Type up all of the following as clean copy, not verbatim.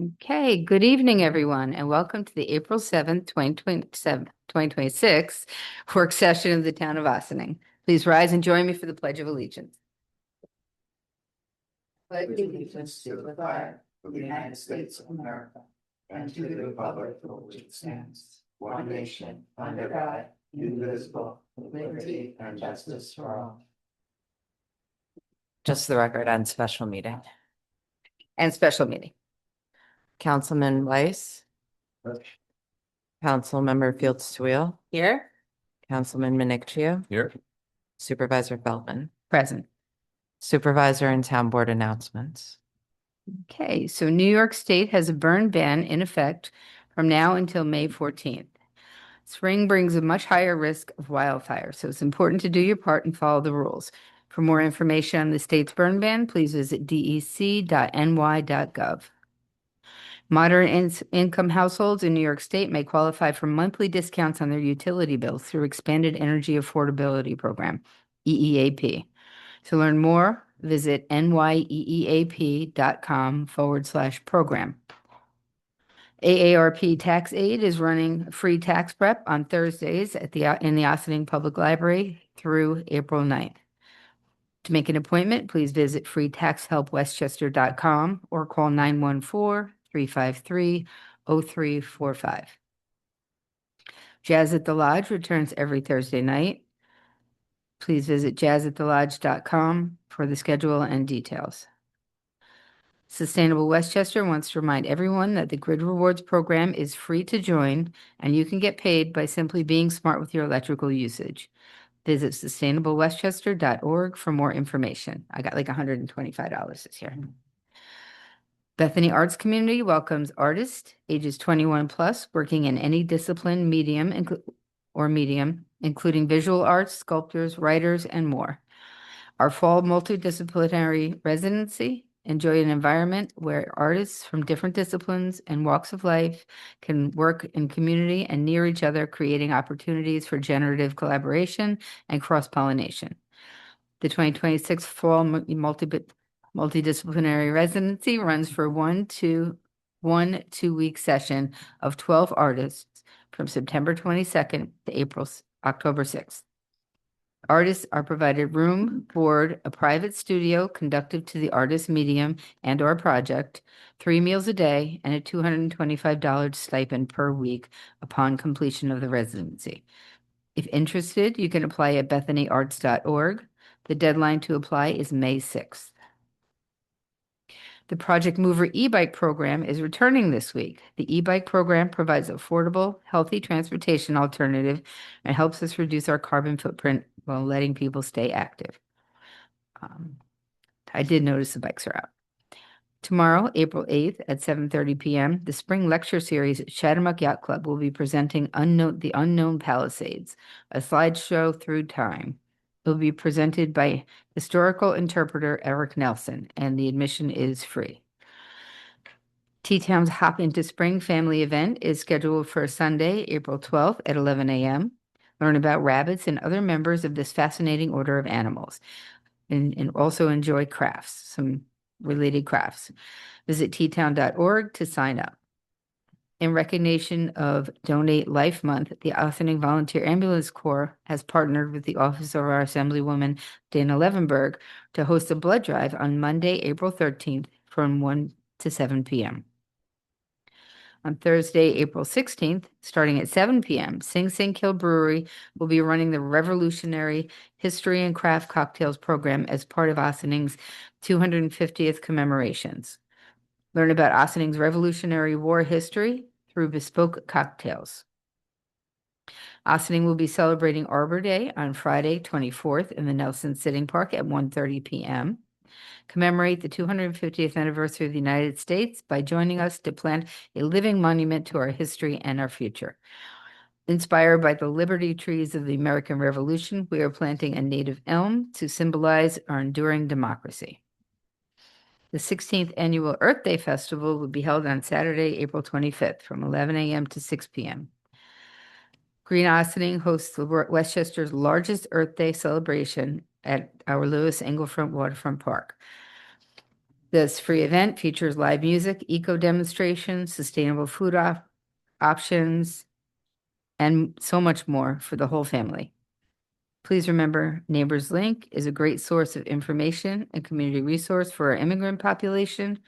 Okay, good evening, everyone, and welcome to the April 7th, 2026 work session of the Town of Ossining. Please rise and join me for the Pledge of Allegiance. Pledge allegiance to the flag of the United States of America and to the republic for which it stands, one nation, under God, indivisible, with liberty and justice for all. Just the record on special meeting. And special meeting. Councilman Weiss, Councilmember Fields Toohill, Here? Councilman Manicchio, Here. Supervisor Feldman, Present. Supervisor and Town Board announcements. Okay, so New York State has a burn ban in effect from now until May 14th. Spring brings a much higher risk of wildfire, so it's important to do your part and follow the rules. For more information on the state's burn ban, please visit dec.ny.gov. Moderate income households in New York State may qualify for monthly discounts on their utility bills through Expanded Energy Affordability Program, EEAP. To learn more, visit nyeeap.com/program. AARP Tax Aid is running free tax prep on Thursdays in the Ossining Public Library through April 9th. To make an appointment, please visit freetaxhelpwestchester.com or call 914-353-0345. Jazz at the Lodge returns every Thursday night. Please visit jazzathelodge.com for the schedule and details. Sustainable Westchester wants to remind everyone that the Grid Rewards program is free to join, and you can get paid by simply being smart with your electrical usage. Visit sustainablewestchester.org for more information. I got like $125 this year. Bethany Arts Community welcomes artists ages 21 plus working in any discipline, medium, including visual arts, sculptors, writers, and more. Our fall multidisciplinary residency enjoy an environment where artists from different disciplines and walks of life can work in community and near each other, creating opportunities for generative collaboration and cross-pollination. The 2026 fall multidisciplinary residency runs for one 2-week session of 12 artists from September 22nd to October 6th. Artists are provided room, board, a private studio conducive to the artist medium and/or project, 3 meals a day, and a $225 stipend per week upon completion of the residency. If interested, you can apply at bethanyarts.org. The deadline to apply is May 6th. The Project Mover e-bike program is returning this week. The e-bike program provides affordable, healthy transportation alternative and helps us reduce our carbon footprint while letting people stay active. I did notice the bikes are out. Tomorrow, April 8th at 7:30 p.m., the spring lecture series at Chattahoochee Yacht Club will be presenting The Unknown Palisades, a slideshow through time. It will be presented by historical interpreter Eric Nelson, and the admission is free. T-Town's Hop into Spring family event is scheduled for Sunday, April 12th at 11 a.m. Learn about rabbits and other members of this fascinating order of animals, and also enjoy crafts, some related crafts. Visit ttown.org to sign up. In recognition of Donate Life Month, the Ossining Volunteer Ambulance Corps has partnered with the Office of our Assemblywoman, Dana Levenberg, to host a blood drive on Monday, April 13th from 1 to 7 p.m. On Thursday, April 16th, starting at 7 p.m., Sing Sing Kill Brewery will be running the Revolutionary History and Craft Cocktails program as part of Ossining's 250th commemorations. Learn about Ossining's Revolutionary War history through bespoke cocktails. Ossining will be celebrating Arbor Day on Friday, 24th in the Nelson Sitting Park at 1:30 p.m. Commemorate the 250th anniversary of the United States by joining us to plant a living monument to our history and our future. Inspired by the liberty trees of the American Revolution, we are planting a native elm to symbolize our enduring democracy. The 16th Annual Earth Day Festival will be held on Saturday, April 25th from 11 a.m. to 6 p.m. Green Ossining hosts Westchester's largest Earth Day celebration at our Lewis Engelfront Waterfront Park. This free event features live music, eco demonstrations, sustainable food options, and so much more for the whole family. Please remember, Neighbors Link is a great source of information and community resource for our immigrant population.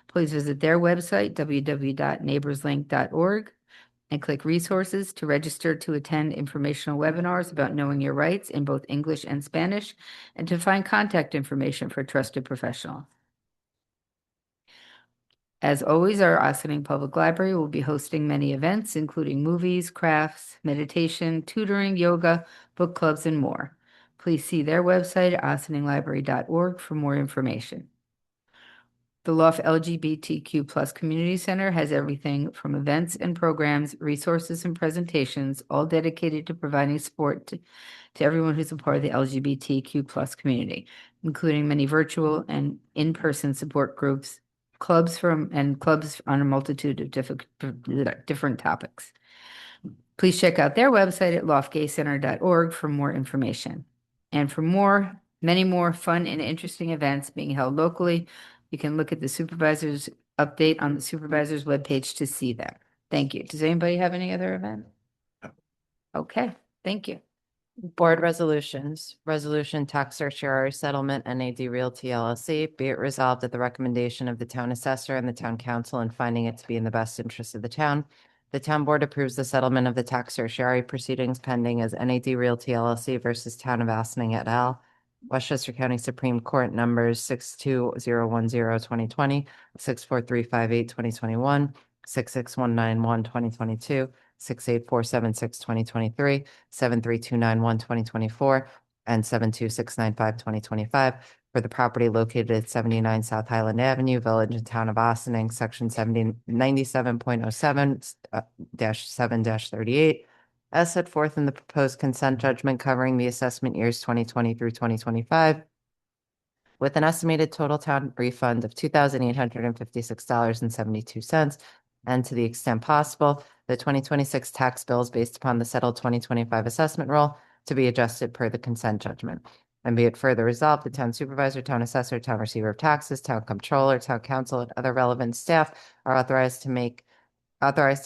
Please visit their website, www.neighborslink.org, and click Resources to register to attend informational webinars about knowing your rights in both English and Spanish, and to find contact information for a trusted professional. As always, our Ossining Public Library will be hosting many events, including movies, crafts, meditation, tutoring, yoga, book clubs, and more. Please see their website, ossininglibrary.org, for more information. The Loft LGBTQ+ Community Center has everything from events and programs, resources, and presentations, all dedicated to providing support to everyone who's a part of the LGBTQ+ community, including many virtual and in-person support groups, clubs on a multitude of different topics. Please check out their website at loftgaycenter.org for more information. And for many more fun and interesting events being held locally, you can look at the supervisor's update on the supervisor's webpage to see them. Thank you. Does anybody have any other event? Okay, thank you. Board resolutions, resolution tax certiorari settlement, NAD Realty LLC. Be it resolved at the recommendation of the town assessor and the town council and finding it to be in the best interest of the town. The town board approves the settlement of the tax certiorari proceedings pending as NAD Realty LLC versus Town of Austining et al. Westchester County Supreme Court numbers 62010-2020, 64358-2021, 66191-2022, 68476-2023, 73291-2024, and 72695-2025 for the property located at 79 South Highland Avenue, Village and Town of Austining, Section 97.07-7-38, as set forth in the proposed consent judgment covering the assessment years 2020 through 2025, with an estimated total town refund of $2,856.72, and to the extent possible, the 2026 tax bills based upon the settled 2025 assessment roll to be adjusted per the consent judgment. And be it further resolved, the town supervisor, town assessor, town receiver of taxes, town comptroller, town council, and other relevant staff are authorized to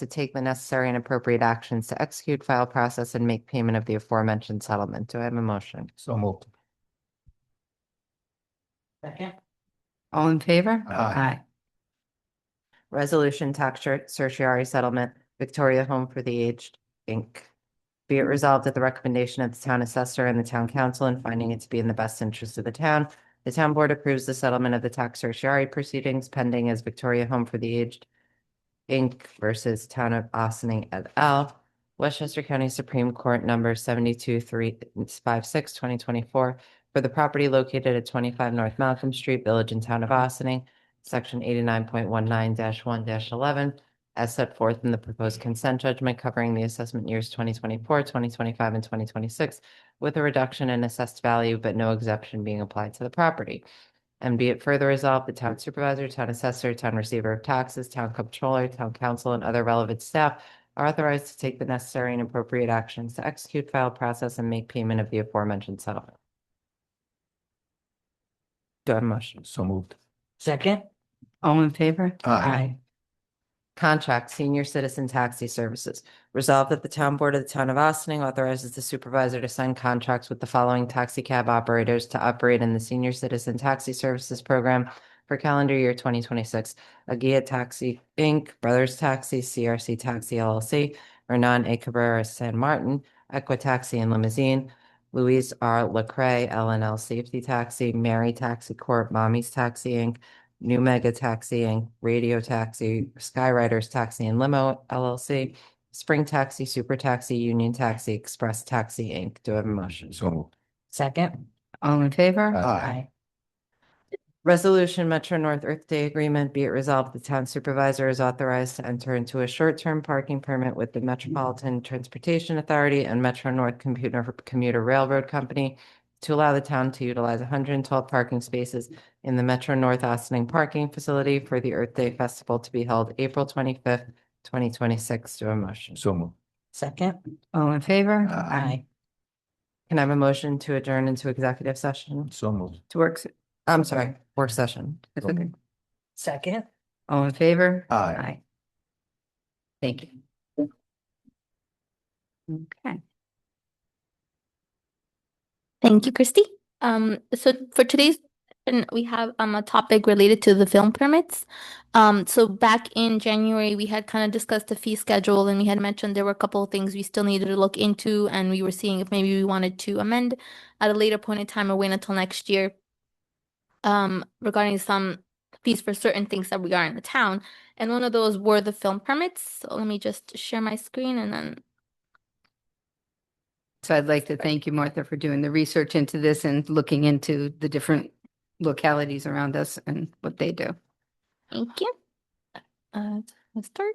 take the necessary and appropriate actions to execute, file, process, and make payment of the aforementioned settlement. Do I have a motion? So moved. Second. All in favor? Aye. Resolution tax certiorari settlement, Victoria Home for the Aged, Inc. Be it resolved at the recommendation of the town assessor and the town council and finding it to be in the best interest of the town board approves the settlement of the tax certiorari proceedings pending as Victoria Home for the Aged, Inc. versus Town of Austining et al. Westchester County Supreme Court number 72356-2024 for the property located at 25 North Malcolm Street, Village and Town of Austining, Section 89.19-1-11, as set forth in the proposed consent judgment covering the assessment years 2024, 2025, and 2026, with a reduction in assessed value but no exemption being applied to the property. And be it further resolved, the town supervisor, town assessor, town receiver of taxes, town comptroller, town council, and other relevant staff are authorized to take the necessary and appropriate actions to execute, file, process, and make payment of the aforementioned settlement. Do I have a motion? So moved. Second. All in favor? Aye. Contract senior citizen taxi services. Resolved that the town board of the town of Austining authorizes the supervisor to sign contracts with the following taxi cab operators to operate in the senior citizen taxi services program for calendar year 2026. Agia Taxi Inc., Brothers Taxi, CRC Taxi LLC, Renan A. Cabrera San Martin, Equa Taxi and Limousine, Louise R. Lecrae, LNL Safety Taxi, Mary Taxi Corp., Mommy's Taxi Inc., New Mega Taxi Inc., Radio Taxi, Skyriders Taxi and Limo LLC, Spring Taxi, Super Taxi, Union Taxi, Express Taxi Inc. Do I have a motion? So moved. Second. All in favor? Aye. Resolution Metro North Earth Day Agreement. Be it resolved, the town supervisor is authorized to enter into a short-term parking permit with the Metropolitan Transportation Authority and Metro North Commuter Railroad Company to allow the town to utilize 112 parking spaces in the Metro North Austining parking facility for the Earth Day Festival to be held April 25th, 2026. Do a motion. So moved. Second. All in favor? Aye. Can I have a motion to adjourn into executive session? So moved. To work, I'm sorry, work session. that's okay. Second. All in favor? Aye. Thank you. Okay. Thank you, Christy. So for today's session, we have a topic related to the film permits. So back in January, we had kind of discussed the fee schedule, and we had mentioned there were a couple of things we still needed to look into, and we were seeing if maybe we wanted to amend at a later point in time or wait until next year. Regarding some fees for certain things that we are in the town, and one of those were the film permits. So let me just share my screen and then. So I'd like to thank you, Martha, for doing the research into this and looking into the different localities around us and what they do. Thank you. Let's start.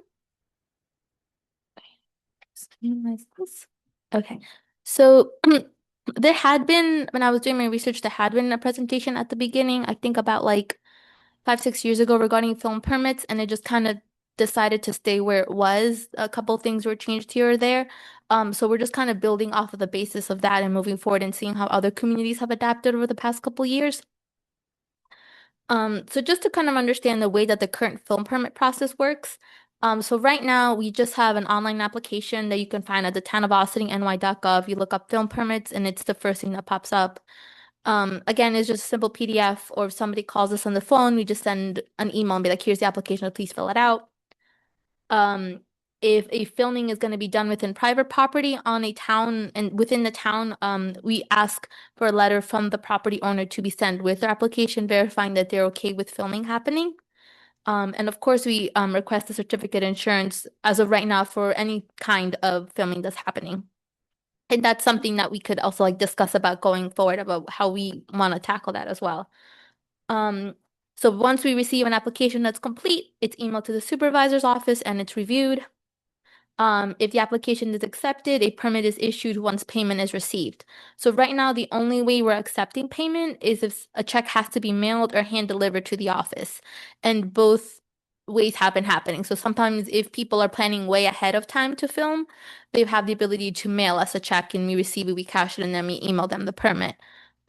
Just minimize this. Okay. So there had been, when I was doing my research, there had been a presentation at the beginning, I think about like 5, 6 years ago regarding film permits, and it just kind of decided to stay where it was. A couple of things were changed here or there. So we're just kind of building off of the basis of that and moving forward and seeing how other communities have adapted over the past couple of years. So just to kind of understand the way that the current film permit process works. So right now we just have an online application that you can find at the townofaustinyny.gov. You look up film permits and it's the first thing that pops up. Again, it's just a simple PDF, or if somebody calls us on the phone, we just send an email and be like, here's the application, please fill it out. If a filming is going to be done within private property on a town and within the town, we ask for a letter from the property owner to be sent with their application verifying that they're okay with filming happening. And of course, we request a certificate of insurance as of right now for any kind of filming that's happening. And that's something that we could also like discuss about going forward about how we want to tackle that as well. So once we receive an application that's complete, it's emailed to the supervisor's office and it's reviewed. If the application is accepted, a permit is issued once payment is received. So right now, the only way we're accepting payment is if a check has to be mailed or hand delivered to the office. And both ways have been happening. So sometimes if people are planning way ahead of time to film, they have the ability to mail us a check and we receive it, we cash it, and then we email them the permit.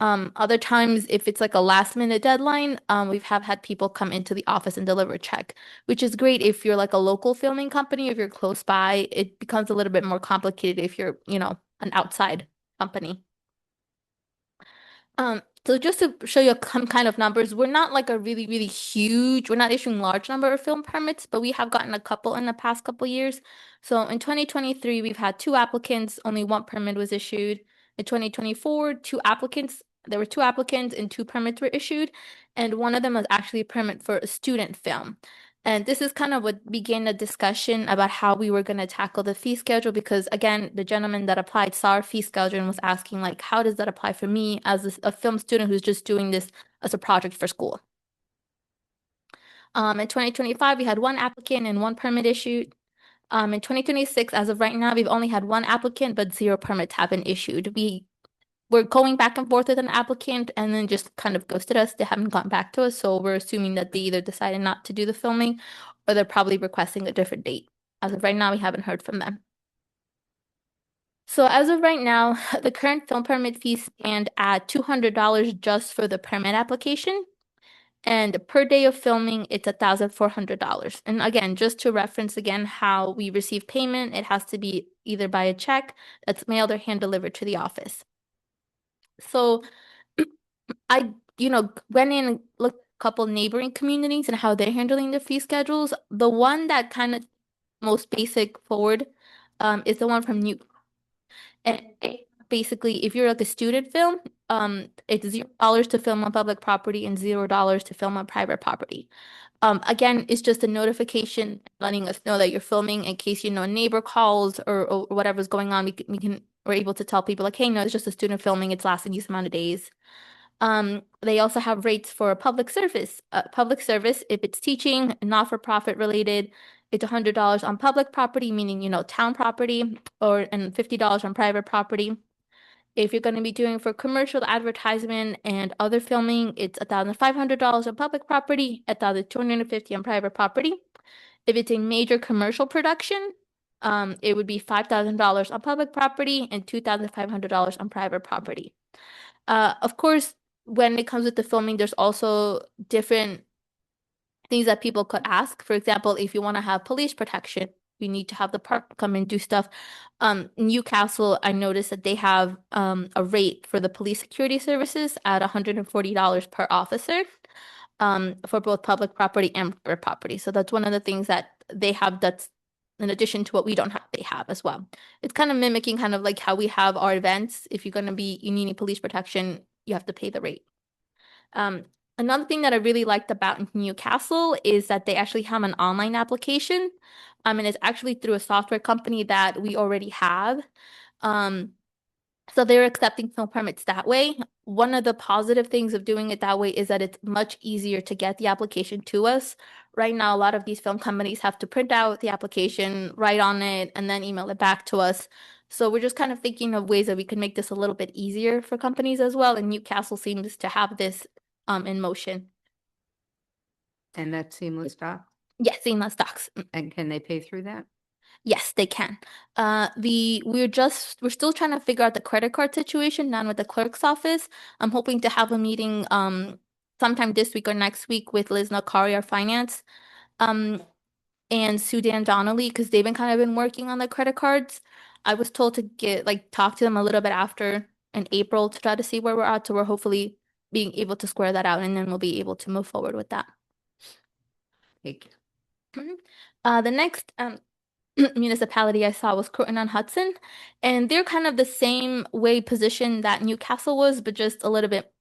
Other times, if it's like a last minute deadline, we've had people come into the office and deliver a check, which is great if you're like a local filming company, if you're close by. It becomes a little bit more complicated if you're, an outside company. So just to show you some kind of numbers, we're not like a really, really huge, we're not issuing large number of film permits, but we have gotten a couple in the past couple years. So in 2023, we've had 2 applicants, only 1 permit was issued. In 2024, there were 2 applicants and 2 permits were issued, and one of them was actually a permit for a student film. And this is kind of what began a discussion about how we were going to tackle the fee schedule, because again, the gentleman that applied saw our fee schedule and was asking like, how does that apply for me as a film student who's just doing this as a project for school? In 2025, we had 1 applicant and 1 permit issued. In 2026, as of right now, we've only had 1 applicant, but 0 permits have been issued. We're going back and forth with an applicant and then just kind of ghosted us. They haven't gotten back to us, so we're assuming that they either decided not to do the filming or they're probably requesting a different date. As of right now, we haven't heard from them. So as of right now, the current film permit fees stand at $200 just for the permit application. And per day of filming, it's $1,400. And again, just to reference again how we receive payment, it has to be either by a check that's mailed or hand delivered to the office. So I, went in and looked at a couple neighboring communities and how they're handling their fee schedules. The one that kind of most basic forward is the one from New. And basically, if you're like a student film, it's $0 to film on public property and $0 to film on private property. Again, it's just a notification letting us know that you're filming in case neighbor calls or whatever's going on. We're able to tell people like, hey, no, it's just a student filming. It's lasting these amount of days. They also have rates for public service. Public service, if it's teaching, not-for-profit related, it's $100 on public property, meaning, town property, and $50 on private property. If you're going to be doing for commercial advertisement and other filming, it's $1,500 on public property, $1,250 on private property. If it's a major commercial production, it would be $5,000 on public property and $2,500 on private property. Of course, when it comes with the filming, there's also different things that people could ask. For example, if you want to have police protection, you need to have the park come and do stuff. Newcastle, I noticed that they have a rate for the police security services at $140 per officer for both public property and private property. So that's one of the things that they have that's in addition to what we don't have, they have as well. It's kind of mimicking kind of like how we have our events. If you're going to be, you need police protection, you have to pay the rate. Another thing that I really liked about Newcastle is that they actually have an online application. And it's actually through a software company that we already have. So they're accepting film permits that way. One of the positive things of doing it that way is that it's much easier to get the application to us. Right now, a lot of these film companies have to print out the application, write on it, and then email it back to us. So we're just kind of thinking of ways that we can make this a little bit easier for companies as well. And Newcastle seems to have this in motion. And that's seamless doc? Yes, seamless docs. And can they pay through that? Yes, they can. We're still trying to figure out the credit card situation down with the clerk's office. I'm hoping to have a meeting sometime this week or next week with Liz Nakari, our finance, and Sudan Donnelly, because they've been working on the credit cards. I was told to talk to them a little bit after in April to try to see where we're at. So we're hopefully being able to square that out, and then we'll be able to move forward with that. Thank you. The next municipality I saw was Croton-on-Hudson, and they're kind of the same way positioned that Newcastle was, but just a little bit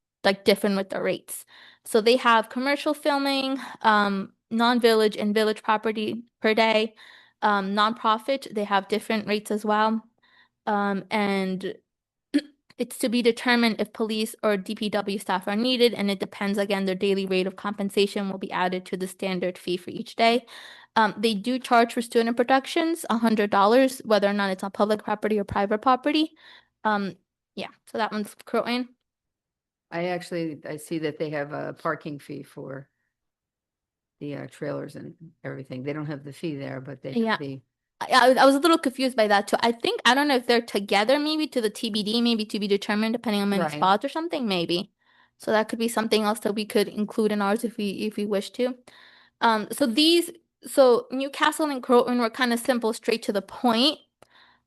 different with the rates. So they have commercial filming, non-village and village property per day, nonprofit, they have different rates as well. And it's to be determined if police or DPW staff are needed, and it depends, again, their daily rate of compensation will be added to the standard fee for each day. They do charge for student productions $100, whether or not it's on public property or private property. Yeah, so that one's Croton. I see that they have a parking fee for the trailers and everything. They don't have the fee there, but they Yeah. have the, I was a little confused by that too. I don't know if they're together, maybe to the TBD, maybe to be determined depending on many Right. spots or something, maybe. So that could be something else that we could include in ours if we wish to. So Newcastle and Croton were kind of simple, straight to the point.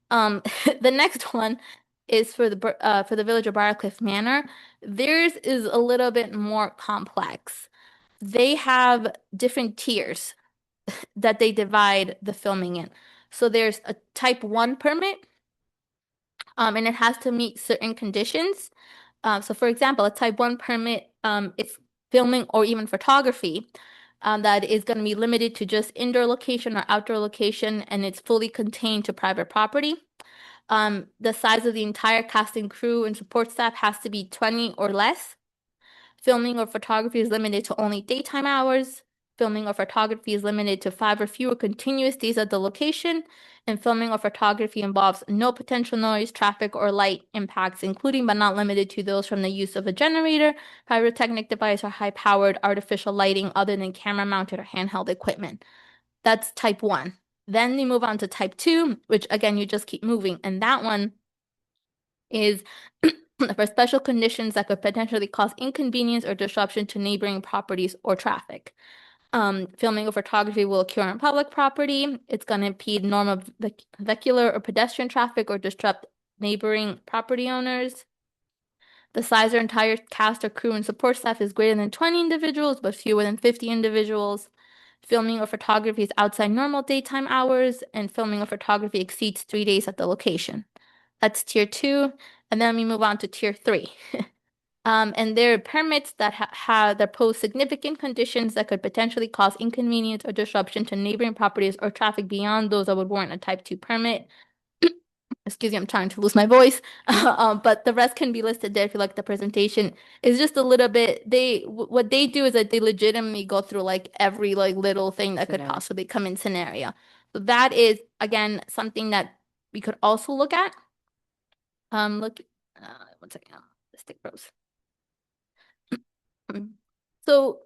The next one is for the village of Briarcliff Manor. Theirs is a little bit more complex. They have different tiers that they divide the filming in. So there's a type 1 permit, and it has to meet certain conditions. So for example, a type 1 permit, it's filming or even photography that is going to be limited to just indoor location or outdoor location, and it's fully contained to private property. The size of the entire cast and crew and support staff has to be 20 or less. Filming or photography is limited to only daytime hours. Filming or photography is limited to 5 or fewer continuous days at the location. And filming or photography involves no potential noise, traffic, or light impacts, including but not limited to those from the use of a generator, pyrotechnic device, or high-powered artificial lighting other than camera-mounted or handheld equipment. That's type 1. Then you move on to type 2, which again, you just keep moving. And that one is for special conditions that could potentially cause inconvenience or disruption to neighboring properties or traffic. Filming or photography will occur on public property. It's going to impede normal vehicular or pedestrian traffic or disrupt neighboring property owners. The size of entire cast or crew and support staff is greater than 20 individuals, but fewer than 50 individuals. Filming or photography is outside normal daytime hours, and filming or photography exceeds 3 days at the location. That's tier 2. And then we move on to tier 3. And there are permits that that pose significant conditions that could potentially cause inconvenience or disruption to neighboring properties or traffic beyond those that would warrant a type 2 permit. Excuse me, I'm trying to lose my voice. But the rest can be listed there if you like the presentation. It's just a little bit, what they do is that they legitimately go through every little thing that could Scenario. possibly come in scenario. So that is, again, something that we could also look at. One second, the stick froze. So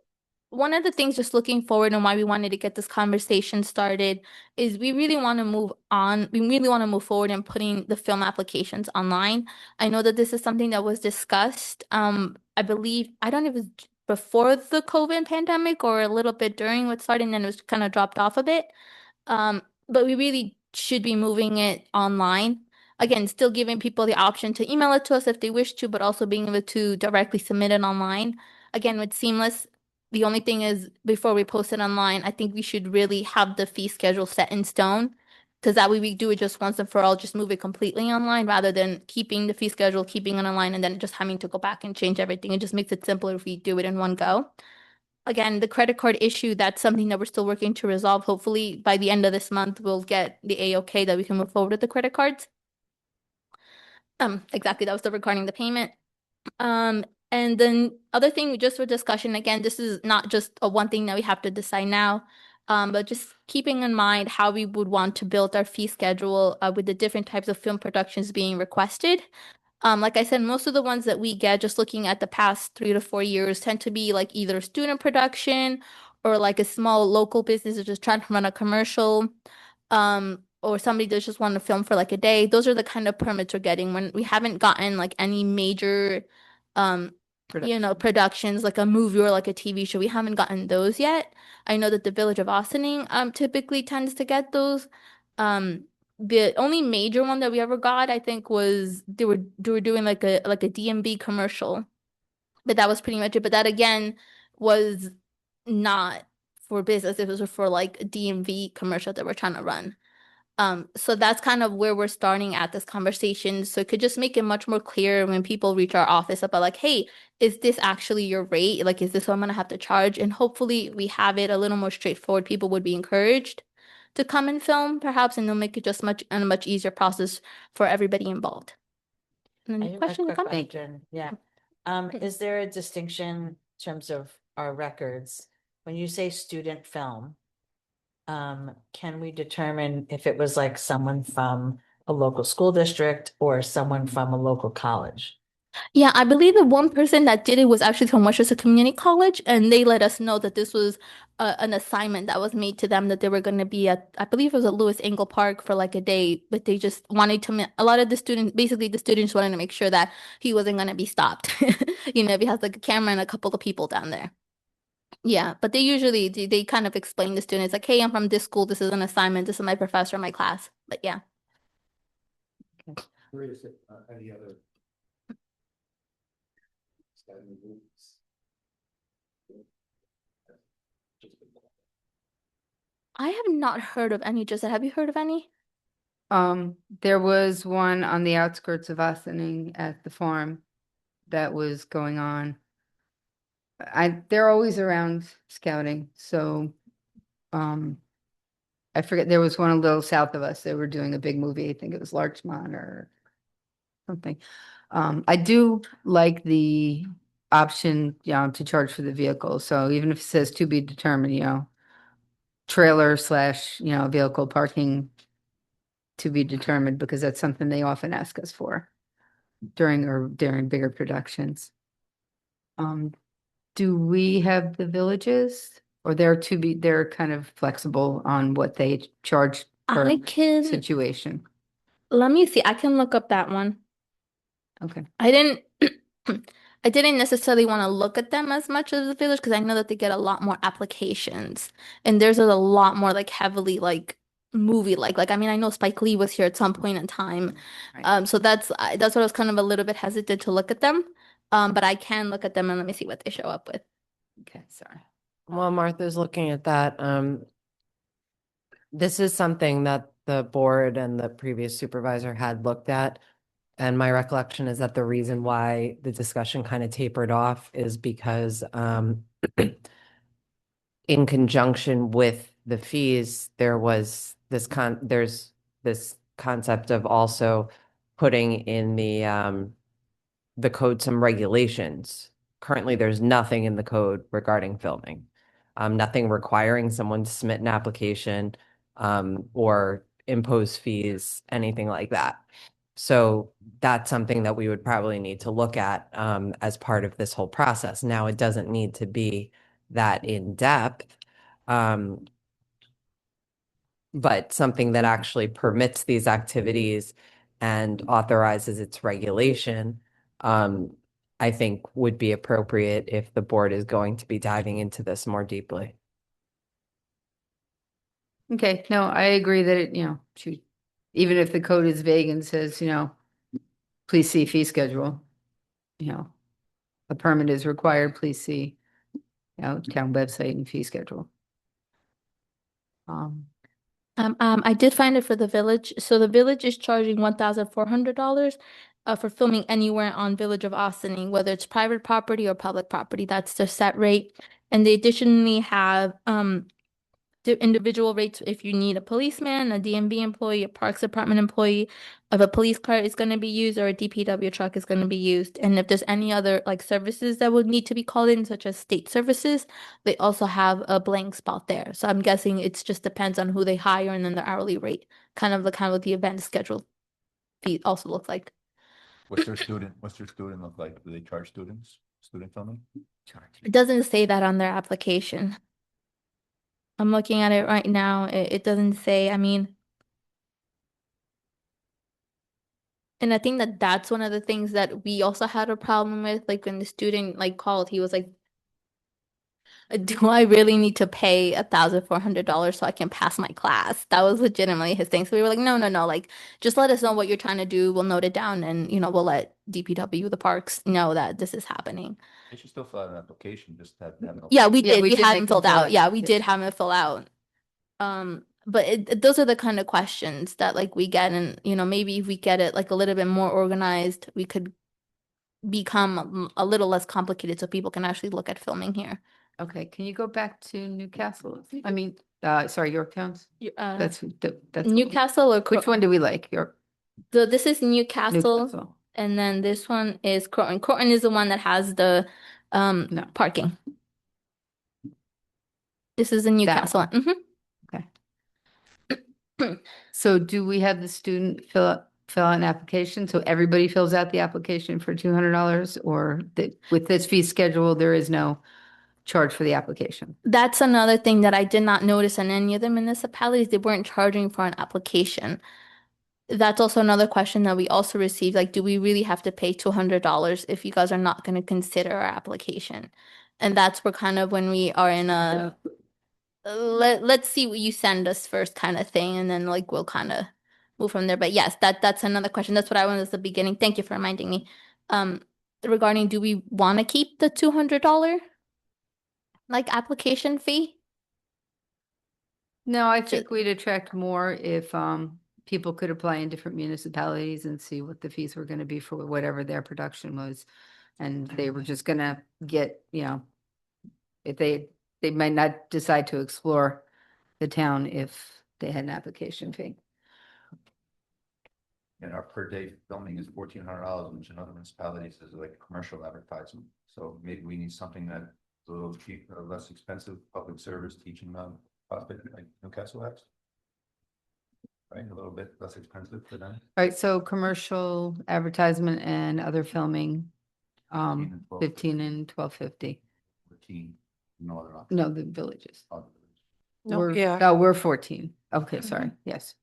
one of the things just looking forward and why we wanted to get this conversation started is we really want to move on. We really want to move forward in putting the film applications online. I know that this is something that was discussed. I believe, I don't know if it was before the COVID pandemic or a little bit during with starting, then it was kind of dropped off a bit. But we really should be moving it online. Again, still giving people the option to email it to us if they wish to, but also being able to directly submit it online. Again, with Seamless, the only thing is before we post it online, I think we should really have the fee schedule set in stone. Because that way we do it just once and for all, just move it completely online rather than keeping the fee schedule, keeping it online, and then just having to go back and change everything. It just makes it simpler if we do it in one go. Again, the credit card issue, that's something that we're still working to resolve. Hopefully by the end of this month, we'll get the A-OK that we can move forward with the credit cards. Exactly, that was the regarding the payment. And then other thing, just for discussion, again, this is not just a one thing that we have to decide now, but just keeping in mind how we would want to build our fee schedule with the different types of film productions being requested. Like I said, most of the ones that we get, just looking at the past 3 to 4 years, tend to be like either student production or like a small local business that's just trying to run a commercial, or somebody that just want to film for like a day. Those are the kind of permits we're getting when we haven't gotten like any major, um, productions like a movie or like a TV show. We haven't gotten those yet. I know that the Village of Austining, typically tends to get those. The only major one that we ever got, I think, was they were doing like a DMV commercial, but that was pretty much it. But that again was not for business; it was for like a DMV commercial that we're trying to run. So that's kind of where we're starting at this conversation. So it could just make it much more clear when people reach our office about like, hey, is this actually your rate? Like, is this what I'm gonna have to charge? And hopefully we have it a little more straightforward. People would be encouraged to come and film, perhaps, and they'll make it just a much easier process for everybody involved. I Any have a questions or quick comments? question. Yeah. Is there a distinction in terms of our records? When you say student film, can we determine if it was like someone from a local school district or someone from a local college? Yeah, I believe the one person that did it was actually from Westchester Community College, and they let us know that this was an assignment that was made to them that they were going to be at, I believe it was at Lewis Angle Park for like a day, but they just wanted to, a lot of the students, basically the students wanted to make sure that he wasn't going to be stopped, if he has like a camera and a couple of people down there. Yeah, but they usually, they kind of explain to students like, hey, I'm from this school, this is an assignment, this is my professor, my class, but yeah. Curious if any other. Study groups. I have not heard of any, just have you heard of any? There was one on the outskirts of Austining at the farm that was going on. They're always around scouting, so, I forget, there was one a little south of us. They were doing a big movie. I think it was Larchmont or something. I do like the option, to charge for the vehicle. So even if it says to be determined, trailer slash, vehicle parking to be determined, because that's something they often ask us for during bigger productions. Do we have the villages, or they're kind of flexible on what they charge per I can, situation? let me see, I can look up that one. Okay. I didn't I didn't necessarily want to look at them as much as the village because I know that they get a lot more applications and there's a lot more like heavily like movie like I mean I know Spike Lee was here at some point in time. Right. So that's what I was kind of a little bit hesitant to look at them. But I can look at them and let me see what they show up with. Okay, sorry. While Martha's looking at that, this is something that the board and the previous supervisor had looked at. And my recollection is that the reason why the discussion kind of tapered off is because in conjunction with the fees, there's this concept of also putting in the code some regulations. Currently, there's nothing in the code regarding filming. Nothing requiring someone to submit an application, or impose fees, anything like that. So that's something that we would probably need to look at, as part of this whole process. Now, it doesn't need to be that in depth. But something that actually permits these activities and authorizes its regulation, I think would be appropriate if the board is going to be diving into this more deeply. Okay, no, I agree that it, should, even if the code is vague and says, please see fee schedule, a permit is required, please see, town website and fee schedule. Um, I did find it for the village. So the village is charging $1,400 for filming anywhere on Village of Austining, whether it's private property or public property. That's their set rate. And they additionally have the individual rates if you need a policeman, a DMV employee, a Parks Department employee, if a police car is going to be used or a DPW truck is going to be used. And if there's any other like services that would need to be called in, such as state services, they also have a blank spot there. So I'm guessing it's just depends on who they hire and then the hourly rate, kind of what the event schedule fee also looks like. What's their student look like? Do they charge student filming? It doesn't say that on their application. I'm looking at it right now. It doesn't say, I mean, and I think that that's one of the things that we also had a problem with. Like when the student like called, he was like, "Do I really need to pay $1,400 so I can pass my class?" That was legitimately his thing. So we were like, "No, no, no. Like, just let us know what you're trying to do. We'll note it down, and we'll let DPW, the parks, know that this is happening." They should still fill out an application, just have them. Yeah, we Yeah, did. we We did had make him him filled fill out. out. Yeah, we Yeah. did have him fill out. But those are the kind of questions that like we get, and maybe if we get it like a little bit more organized, we could become a little less complicated so people can actually look at filming here. Okay, can you go back to Newcastle? I mean, sorry, Yorktown's? That's, that's. Newcastle or Which one do we like? York? This is Newcastle, Newcastle. and then this one is Croton. Croton is the one that has the No. parking. This is the Newcastle one. one. Mhm. So do we have the student fill out an application? So everybody fills out the application for $200, or that with this fee schedule, there is no charge for the application? That's another thing that I did not notice in any of the municipalities. They weren't charging for an application. That's also another question that we also received. Like, do we really have to pay $200 if you guys are not going to consider our application? And that's where kind of when we are in a let's see what you send us first kind of thing, and then like we'll kind of move from there. But yes, that's another question. That's what I wanted at the beginning. Thank you for reminding me. Regarding do we want to keep the $200 like application fee? No, I think we'd attract more if people could apply in different municipalities and see what the fees were going to be for whatever their production was. And they were just gonna get, if they might not decide to explore the town if they had an application fee. And our per day filming is $1,400, which in other municipalities is like a commercial advertisement. So maybe we need something that's a little cheap, less expensive, public service teaching prospect like Newcastle has. Right, a little bit less expensive for them. All right, so commercial advertisement and other filming, 15 and 12.50. 14, no other option. No, the villages. Other No, We're- yeah. No, we're 14. Okay, sorry, yes.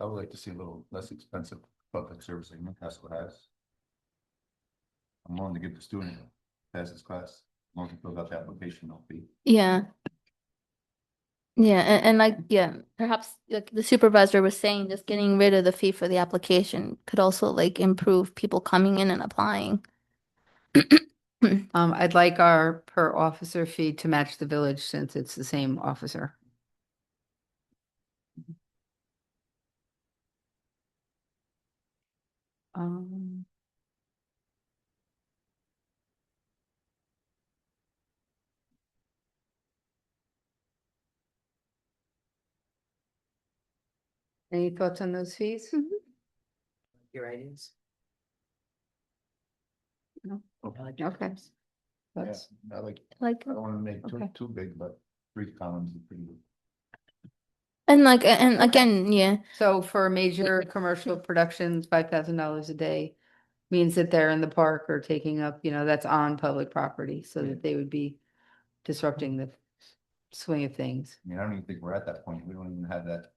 I would like to see a little less expensive public service like Newcastle has. I'm willing to give the student pass his class, as long as he fills out the application, no fee. Yeah. Yeah, and like yeah, perhaps like the supervisor was saying, just getting rid of the fee for the application could also like improve people coming in and applying. I'd like our per officer fee to match the village since it's the same officer. Um, Any thoughts on those fees? Your ideas? No? Okay. Yeah, That's, I like, Like I don't wanna make Okay. too big, but 3 columns is pretty good. and again, yeah. so for major commercial productions, $5,000 a day means that they're in the park or taking up, that's on public property, so that they would be disrupting the swing of things. I mean, I don't even think we're at that point. We don't even have that.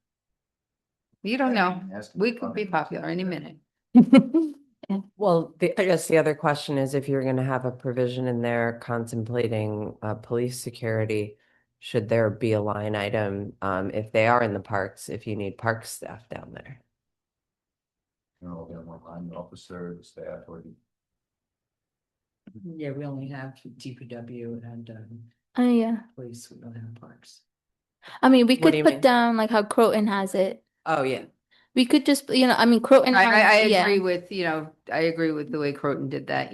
You don't know. Ask- We could be popular any minute. Well, I guess the other question is if you're going to have a provision in there contemplating police security, should there be a line item if they are in the parks, if you need park staff down there? You know, we have one line officer, the staff, or Yeah, we only have DPW and Oh, yeah. police, we don't have parks. I mean, we What do could you put mean? down like how Croton has it. Oh, yeah. We could just, I mean, Croton I has, yeah. agree with, I agree with the way Croton did that,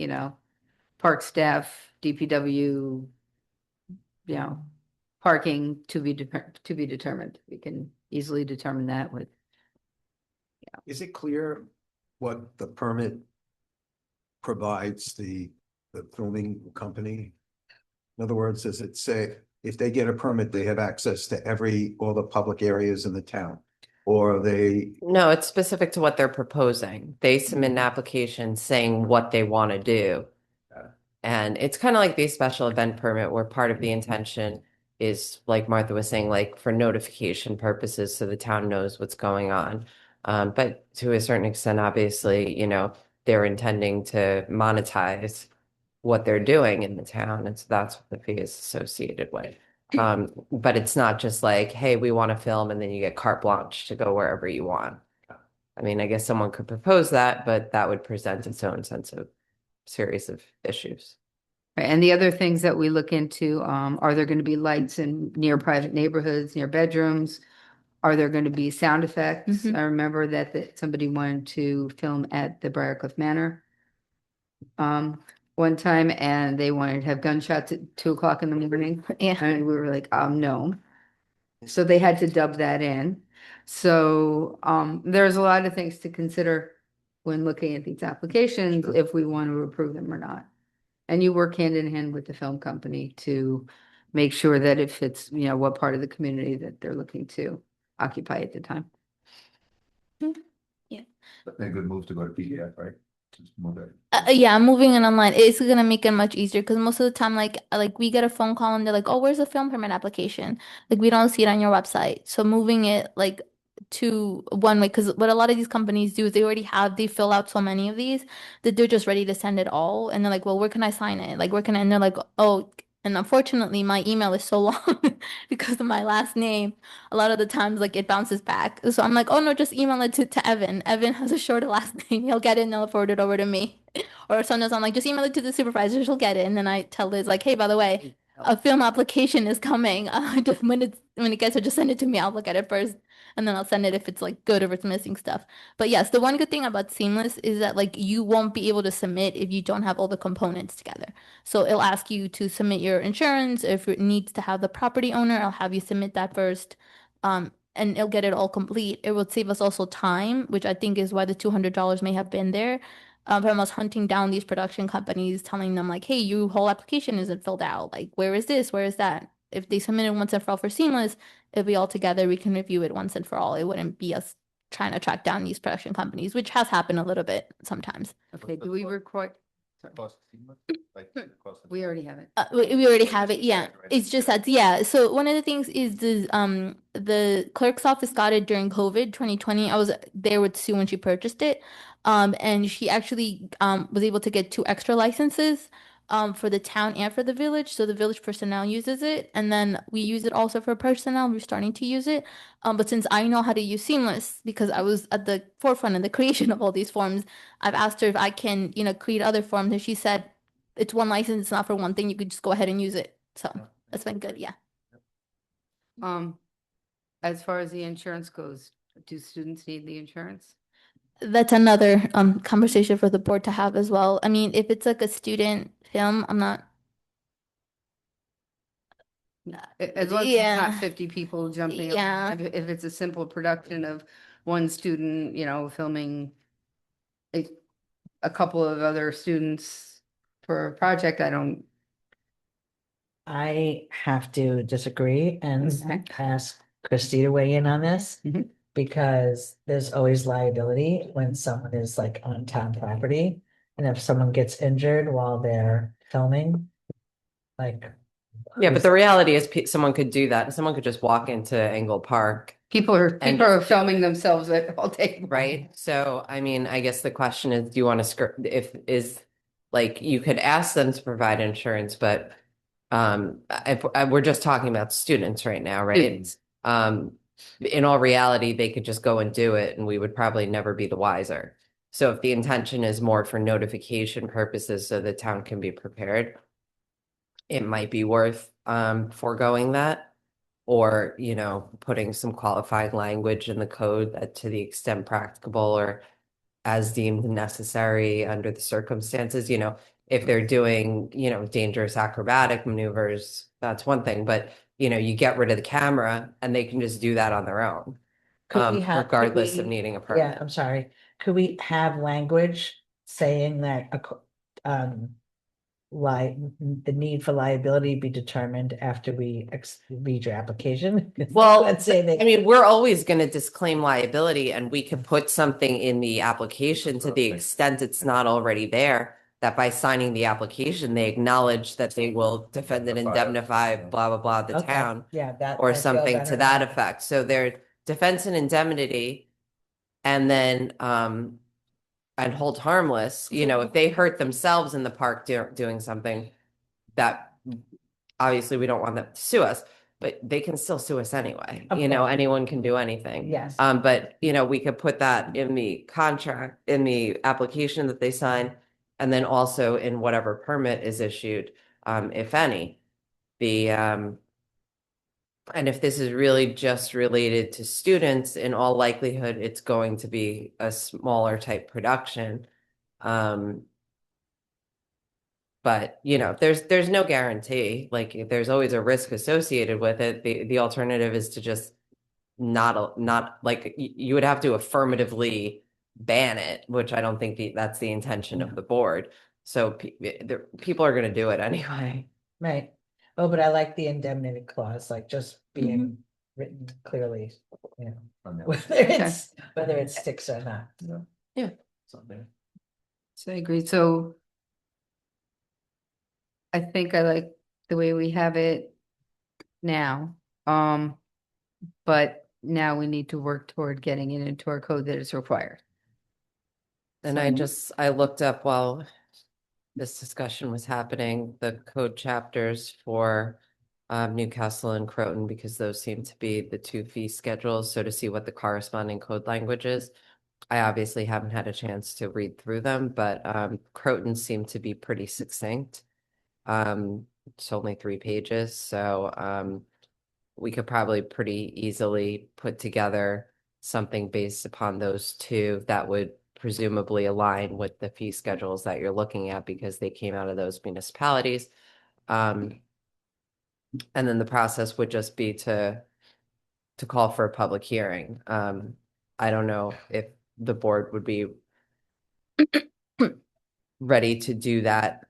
park staff, DPW, parking to be determined. We can easily determine that with. Is it clear what the permit provides the filming company? In other words, does it say if they get a permit, they have access to all the public areas in the town? Or are they, No, it's specific to what they're proposing. They submit an application saying what they want to do. And it's kind of like the special event permit where part of the intention is, like Martha was saying, like for notification purposes, so the town knows what's going on. But to a certain extent, obviously, they're intending to monetize what they're doing in the town, and so that's what the fee is associated with. But it's not just like, hey, we want to film, and then you get carte blanche to go wherever you want. I mean, I guess someone could propose that, but that would present its own series of issues. Right, and the other things that we look into, are there going to be lights in near private neighborhoods, near bedrooms? Are there going to be sound effects? Mhm. I remember that somebody wanted to film at the Briarcliff Manor one time, and they wanted to have gunshots at 2 o'clock in the morning. Yeah. And we were like, no. So they had to dub that in. So there's a lot of things to consider when looking at these applications, if we want to approve them or not. And you work hand in hand with the film company to make sure that it fits, what part of the community that they're looking to occupy at the time. a good move to go to PDF, right? Just move it. Yeah, moving it online is gonna make it much easier because most of the time, like we get a phone call and they're like, "Oh, where's the film permit application?" Like we don't see it on your website. So moving it like to one way, because what a lot of these companies do is they fill out so many of these that they're just ready to send it all, and they're like, "Well, where can I sign it? Like, where can I?" And they're like, "Oh." And unfortunately, my email is so long because of my last name. A lot of the times, like it bounces back. So I'm like, oh no, just email it to Evan. Evan has a shorter last name. He'll get it and they'll forward it over to me. Or sometimes I'm like, just email it to the supervisor. She'll get it. And then I tell Liz, like, hey, by the way, a film application is coming. Just when it gets it, just send it to me. I'll look at it first. And then I'll send it if it's like good or if it's missing stuff. But yes, the one good thing about Seamless is that like you won't be able to submit if you don't have all the components together. So it'll ask you to submit your insurance. If it needs to have the property owner, I'll have you submit that first. And it'll get it all complete. It will save us also time, which I think is why the $200 may have been there. From us hunting down these production companies, telling them like, hey, your whole application isn't filled out. Like, where is this? Where is that? If they submit it once and for all for Seamless, it'll be all together. We can review it once and for all. It wouldn't be us trying to track down these production companies, which has happened a little bit sometimes. Okay, do we record? Sorry. Cost seamless, like, cost of- We already have it. We already have it, yeah. It's just that, yeah. So one of the things is the clerk's office got it during COVID 2020. I was there with Sue when she purchased it. And she actually was able to get 2 extra licenses for the town and for the village. So the village personnel uses it, and then we use it also for personnel. We're starting to use it. But since I know how to use Seamless because I was at the forefront of the creation of all these forms, I've asked her if I can, create other forms, and she said it's one license, it's not for one thing. You could just go ahead and use it. So that's been good, yeah. As far as the insurance goes, do students need the insurance? That's another conversation for the board to have as well. I mean, if it's like a student film, I'm not. As long as it's Yeah. not 50 people jumping. up. Yeah. If it's a simple production of one student, filming a couple of other students for a project, I have to disagree and Okay. ask Christy to weigh in on this. Mhm. Because there's always liability when someone is like on town property. And if someone gets injured while they're filming, like. Yeah, but the reality is someone could do that. Someone could just walk into Engle Park People are, And- people are filming themselves at all day. Right? So, I mean, I guess the question is, do you want to like, you could ask them to provide insurance, but if we're just talking about students right now, right? Students. In all reality, they could just go and do it and we would probably never be the wiser. So if the intention is more for notification purposes so the town can be prepared, it might be worth foregoing that. Or, you know, putting some qualified language in the code that to the extent practicable or as deemed necessary under the circumstances, you know, if they're doing, you know, dangerous acrobatic maneuvers, that's one thing, but you know, you get rid of the camera and they can just do that on their own. Could we have? could Regardless of we- needing a Yeah, permit. I'm sorry. Could we have language saying that, the need for liability be determined after we read your application? Well, Let's say I they, mean, we're always going to disclaim liability and we can put something in the application to the extent it's not already there. That by signing the application, they acknowledge that they will defend and indemnify, blah, blah, blah, the okay, town. yeah, that. Or I feel something better to that now. effect. So their defense and indemnity. And then and hold harmless, you know, if they hurt themselves in the park doing something that obviously we don't want them to sue us, but they can still sue us anyway. Of You know, course. anyone can do anything. Yes. But you know, we could put that in the contract, in the application that they sign, and then also in whatever permit is issued, if any. And if this is really just related to students, in all likelihood, it's going to be a smaller type production. But you know, there's no guarantee, like there's always a risk associated with it. The alternative is to just not like you would have to affirmatively ban it, which I don't think that's the intention of the board. So people are going to do it anyway. Right. Oh, but I like the indemnity clause, like just being written clearly, you know, whether it sticks or not. Something. So I agree. So I think I like the way we have it now. But now we need to work toward getting it into our code that is required. And I looked up while this discussion was happening, the code chapters for Newcastle and Croton, because those seem to be the two fee schedules. So to see what the corresponding code language is. I obviously haven't had a chance to read through them, but Croton seemed to be pretty succinct. It's only 3 pages, so we could probably pretty easily put together something based upon those two that would presumably align with the fee schedules that you're looking at because they came out of those municipalities. And then the process would just be to call for a public hearing. I don't know if the board would be ready to do that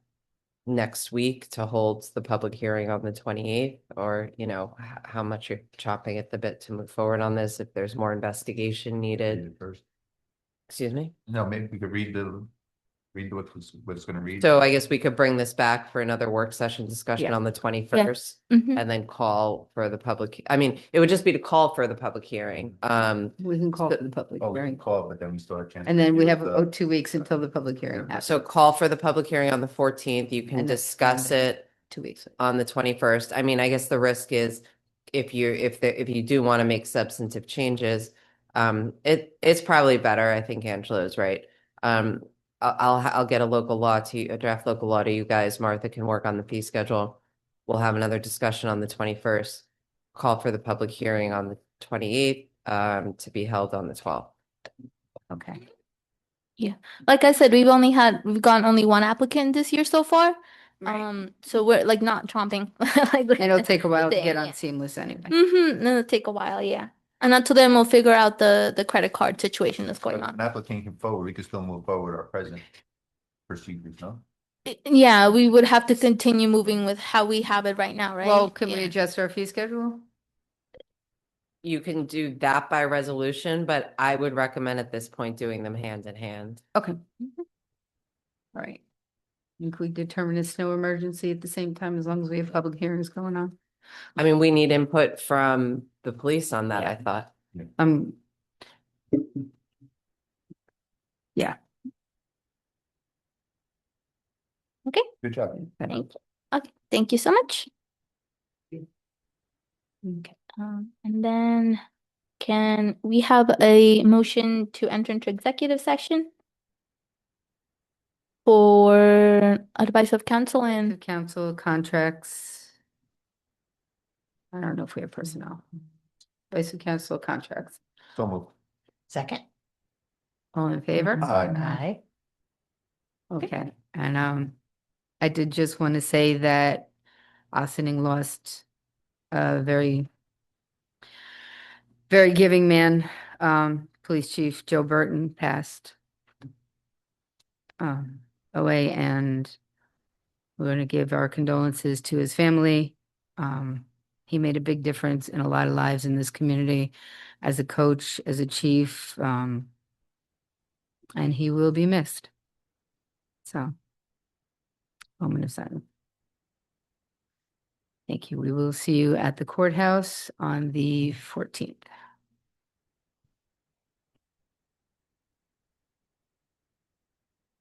next week to hold the public hearing on the 28th, or, you know, how much you're chopping at the bit to move forward on this, if there's more investigation needed. First. Excuse me? No, maybe we could read what it's gonna read. So I guess we could bring this back for another work session discussion Yeah. on the 21st. Mhm. And then call for the I mean, it would just be to call for the public hearing. We can call So- for the public Oh, we hearing. can call, but then we still have a chance. And then we to have review 2 weeks until the public hearing happens. So call for the public hearing on the 14th. You can And then- discuss it 2 weeks. on the 21st. I mean, I guess the risk is if you do want to make substantive changes, it's probably better. I think Angela is right. I'll get a draft local law to you guys. Martha can work on the fee schedule. We'll have another discussion on the 21st. Call for the public hearing on the 28th, to be held on the 12th. Okay. Like I said, we've gotten only one applicant this year so far. So we're like not chomping. And it'll take a while to Thing, get on yeah. Seamless anyway. And it'll take a while, yeah. And until then, we'll figure out the credit card situation that's going If on. An applicant came forward, we could still move forward with our present procedures, no? Yeah, we would have to continue moving with how we have it right now, right? Well, can we Yeah. adjust our fee schedule? You can do that by resolution, but I would recommend at this point doing them hand in hand. Okay. All right. Can we determine a snow emergency at the same time as long as we have public hearings going on? I mean, we need input from the police on that, Yeah. I thought. Um. Yeah. Good job. Thank you. Okay, thank you so much. Okay, and then can we have a motion to enter into executive session for advice of counsel The and council contracts. I don't know if we have personnel. Advice of council contracts. So moved. Second? All in favor? Aye. Okay, and I did just want to say that Ossining lost a very, very giving man. Police Chief Joe Burton passed away, and we're going to give our condolences to his family. He made a big difference in a lot of lives in this community as a coach, as a chief, and he will be missed. So, moment of silence. Thank you. We will see you at the courthouse on the 14th.